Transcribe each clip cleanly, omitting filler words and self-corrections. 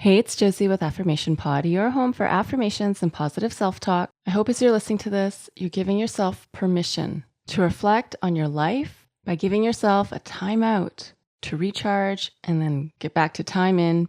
Hey, it's Josie with Affirmation Pod, your home for affirmations and positive self-talk. I hope as you're listening to this, you're giving yourself permission to reflect on your life by giving yourself a time out to recharge and then get back to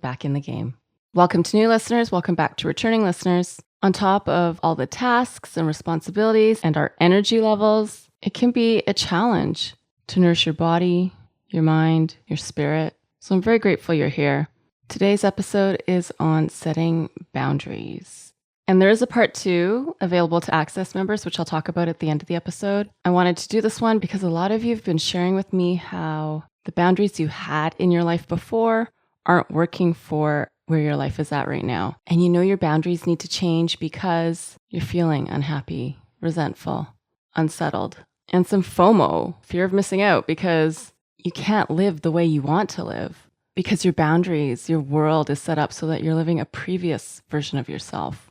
back in the game. Welcome to new listeners. Welcome back to returning listeners. On top of all the tasks and responsibilities and our energy levels, it can be a challenge to nourish your body, your mind, your spirit. So I'm very grateful you're here. Today's episode is on setting boundaries. And there is a part 2 available to Access members, which I'll talk about at the end of the episode. I wanted to do this one because a lot of you have been sharing with me how the boundaries you had in your life before aren't working for where your life is at right now. And you know your boundaries need to change because you're feeling unhappy, resentful, unsettled, and some FOMO, fear of missing out, because you can't live the way you want to live. Because your boundaries, your world is set up so that you're living a previous version of yourself.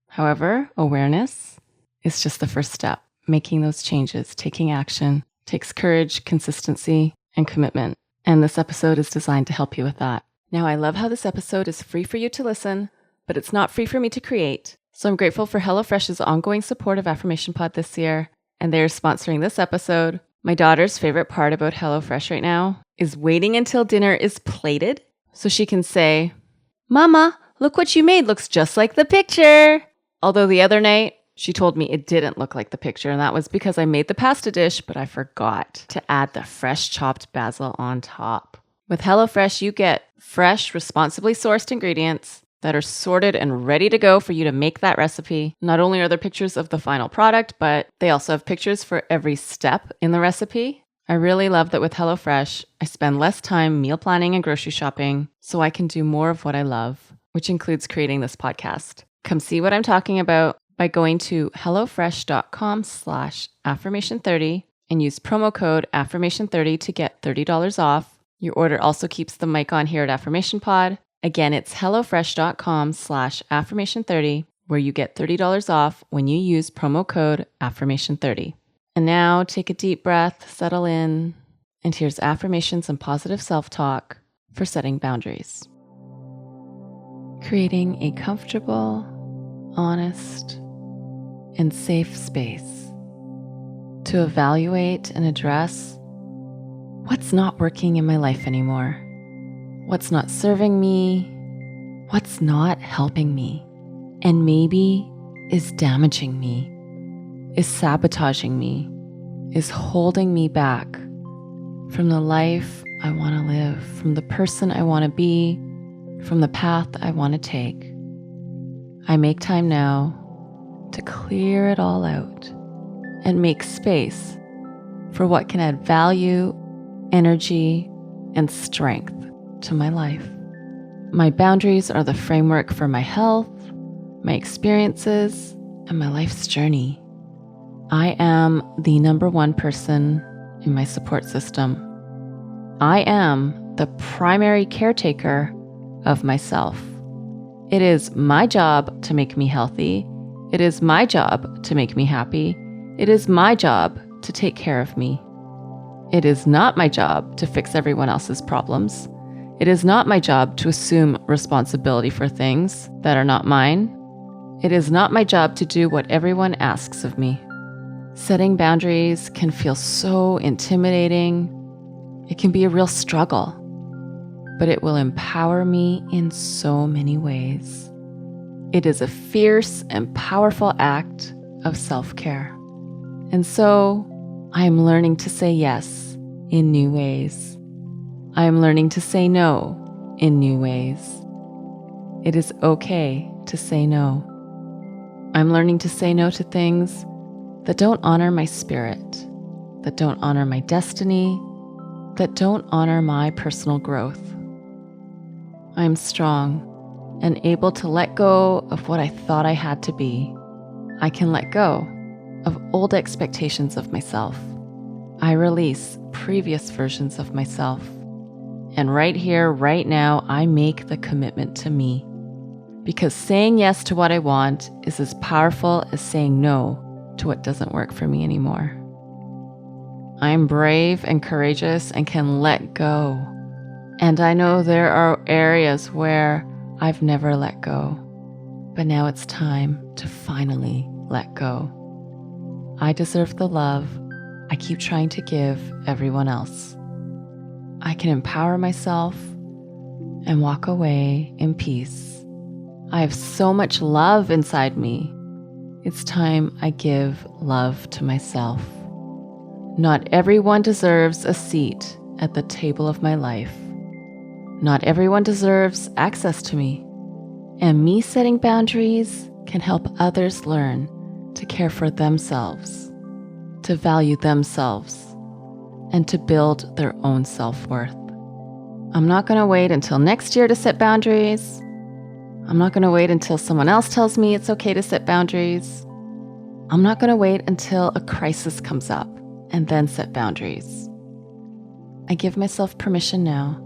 However, awareness is just the first step. Making those changes, taking action, takes courage, consistency, and commitment. And this episode is designed to help you with that. Now, I love how this episode is free for you to listen, but it's not free for me to create. So I'm grateful for HelloFresh's ongoing support of Affirmation Pod this year, and they're sponsoring this episode. My daughter's favorite part about HelloFresh right now is waiting until dinner is plated so she can say, "Mama, look what you made. Looks just like the picture." Although the other night, she told me it didn't look like the picture, and that was because I made the pasta dish, but I forgot to add the fresh chopped basil on top. With HelloFresh, you get fresh, responsibly sourced ingredients that are sorted and ready to go for you to make that recipe. Not only are there pictures of the final product, but they also have pictures for every step in the recipe. I really love that with HelloFresh, I spend less time meal planning and grocery shopping so I can do more of what I love, which includes creating this podcast. Come see what I'm talking about by going to hellofresh.com/affirmation30 and use promo code affirmation30 to get $30 off. Your order also keeps the mic on here at Affirmation Pod. Again, it's hellofresh.com/affirmation30 where you get $30 off when you use promo code affirmation30. And now take a deep breath, settle in, and here's affirmations and positive self-talk for setting boundaries. Creating a comfortable, honest, and safe space to evaluate and address what's not working in my life anymore. What's not serving me, what's not helping me, and maybe is damaging me, is sabotaging me, is holding me back from the life I want to live, from the person I want to be, from the path I want to take. I make time now to clear it all out and make space for what can add value, energy, and strength to my life. My boundaries are the framework for my health, my experiences, and my life's journey. I am the number one person in my support system. I am the primary caretaker of myself. It is my job to make me healthy. It is my job to make me happy. It is my job to take care of me. It is not my job to fix everyone else's problems. It is not my job to assume responsibility for things that are not mine. It is not my job to do what everyone asks of me. Setting boundaries can feel so intimidating. It can be a real struggle, but it will empower me in so many ways. It is a fierce and powerful act of self-care. And so I am learning to say yes in new ways. I am learning to say no in new ways. It is okay to say no. I'm learning to say no to things that don't honor my spirit, that don't honor my destiny, that don't honor my personal growth. I am strong and able to let go of what I thought I had to be. I can let go of old expectations of myself. I release previous versions of myself. And right here, right now, I make the commitment to me. Because saying yes to what I want is as powerful as saying no to what doesn't work for me anymore. I'm brave and courageous and can let go. And I know there are areas where I've never let go, but now it's time to finally let go. I deserve the love I keep trying to give everyone else. I can empower myself and walk away in peace. I have so much love inside me. It's time I give love to myself. Not everyone deserves a seat at the table of my life. Not everyone deserves access to me. And me setting boundaries can help others learn to care for themselves, to value themselves, and to build their own self-worth. I'm not going to wait until next year to set boundaries. I'm not going to wait until someone else tells me it's okay to set boundaries. I'm not going to wait until a crisis comes up and then set boundaries. I give myself permission now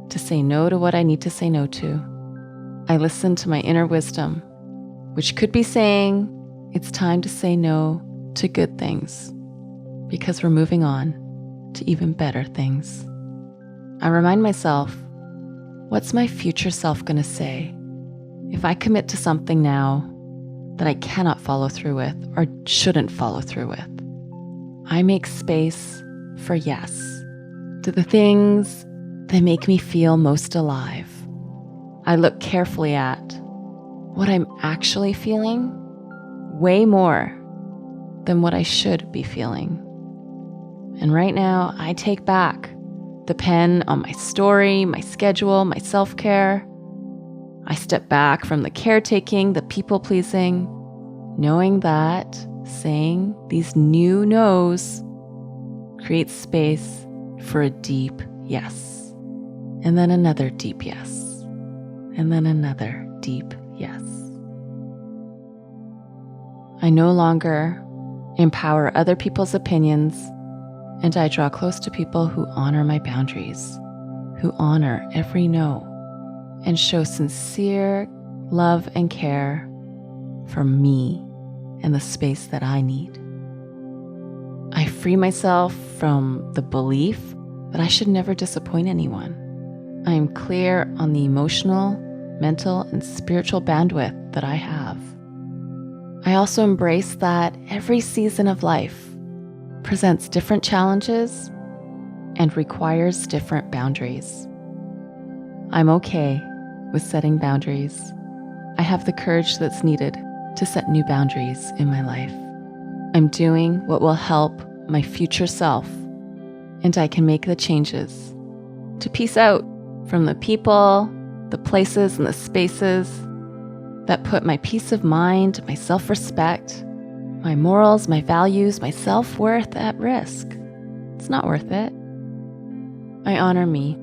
to say no to what I need to say no to. I listen to my inner wisdom, which could be saying it's time to say no to good things because we're moving on to even better things. I remind myself, what's my future self going to say if I commit to something now that I cannot follow through with or shouldn't follow through with? I make space for yes to the things that make me feel most alive. I look carefully at what I'm actually feeling way more than what I should be feeling. And right now, I take back the pen on my story, my schedule, my self-care. I step back from the caretaking, the people-pleasing, knowing that saying these new no's creates space for a deep yes. And then another deep yes. And then another deep yes. I no longer empower other people's opinions, and I draw close to people who honor my boundaries, who honor every no, and show sincere love and care for me and the space that I need. I free myself from the belief that I should never disappoint anyone. I am clear on the emotional, mental, and spiritual bandwidth that I have. I also embrace that every season of life presents different challenges and requires different boundaries. I'm okay with setting boundaries. I have the courage that's needed to set new boundaries in my life. I'm doing what will help my future self, and I can make the changes to peace out from the people, the places, and the spaces that put my peace of mind, my self-respect, my morals, my values, my self-worth at risk. It's not worth it. I honor me,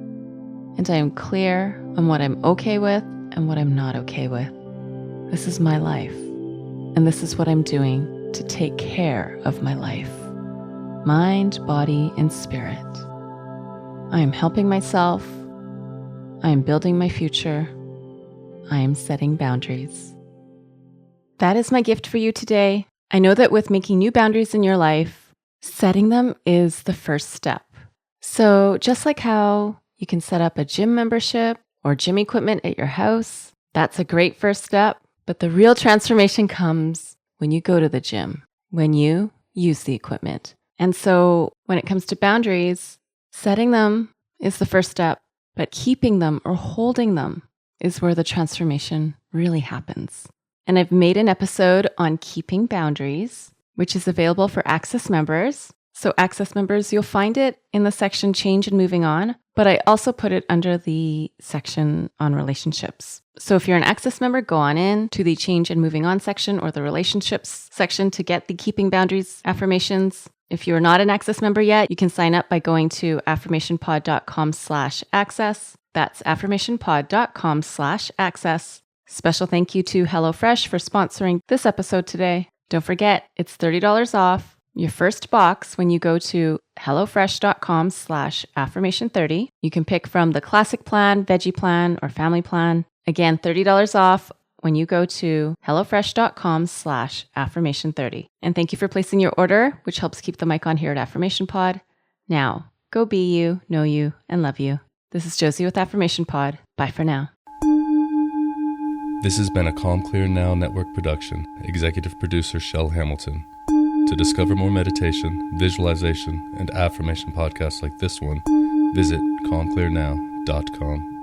and I am clear on what I'm okay with and what I'm not okay with. This is my life, and this is what I'm doing to take care of my life, mind, body, and spirit. I am helping myself. I am building my future. I am setting boundaries. That is my gift for you today. I know that with making new boundaries in your life, setting them is the first step. So just like how you can set up a gym membership or gym equipment at your house, that's a great first step. But the real transformation comes when you go to the gym, when you use the equipment. And so when it comes to boundaries, setting them is the first step, but keeping them or holding them is where the transformation really happens. And I've made an episode on keeping boundaries, which is available for Access members. So Access members, you'll find it in the section Change and Moving On, but I also put it under the section on relationships. So if you're an Access member, go on in to the Change and Moving On section or the relationships section to get the Keeping Boundaries affirmations. If you're not an Access member yet, you can sign up by going to affirmationpod.com/access. That's affirmationpod.com/access. Special thank you to HelloFresh for sponsoring this episode today. Don't forget, it's $30 off your first box when you go to hellofresh.com/affirmation30. You can pick from the classic plan, veggie plan, or family plan. Again, $30 off when you go to hellofresh.com/affirmation30. And thank you for placing your order, which helps keep the mic on here at Affirmation Pod. Now, go be you, know you, and love you. This is Josie with Affirmation Pod. Bye for now. This has been a Calm Clear Now Network production. Executive producer Shell Hamilton. To discover more meditation, visualization, and affirmation podcasts like this one, visit calmclearnow.com.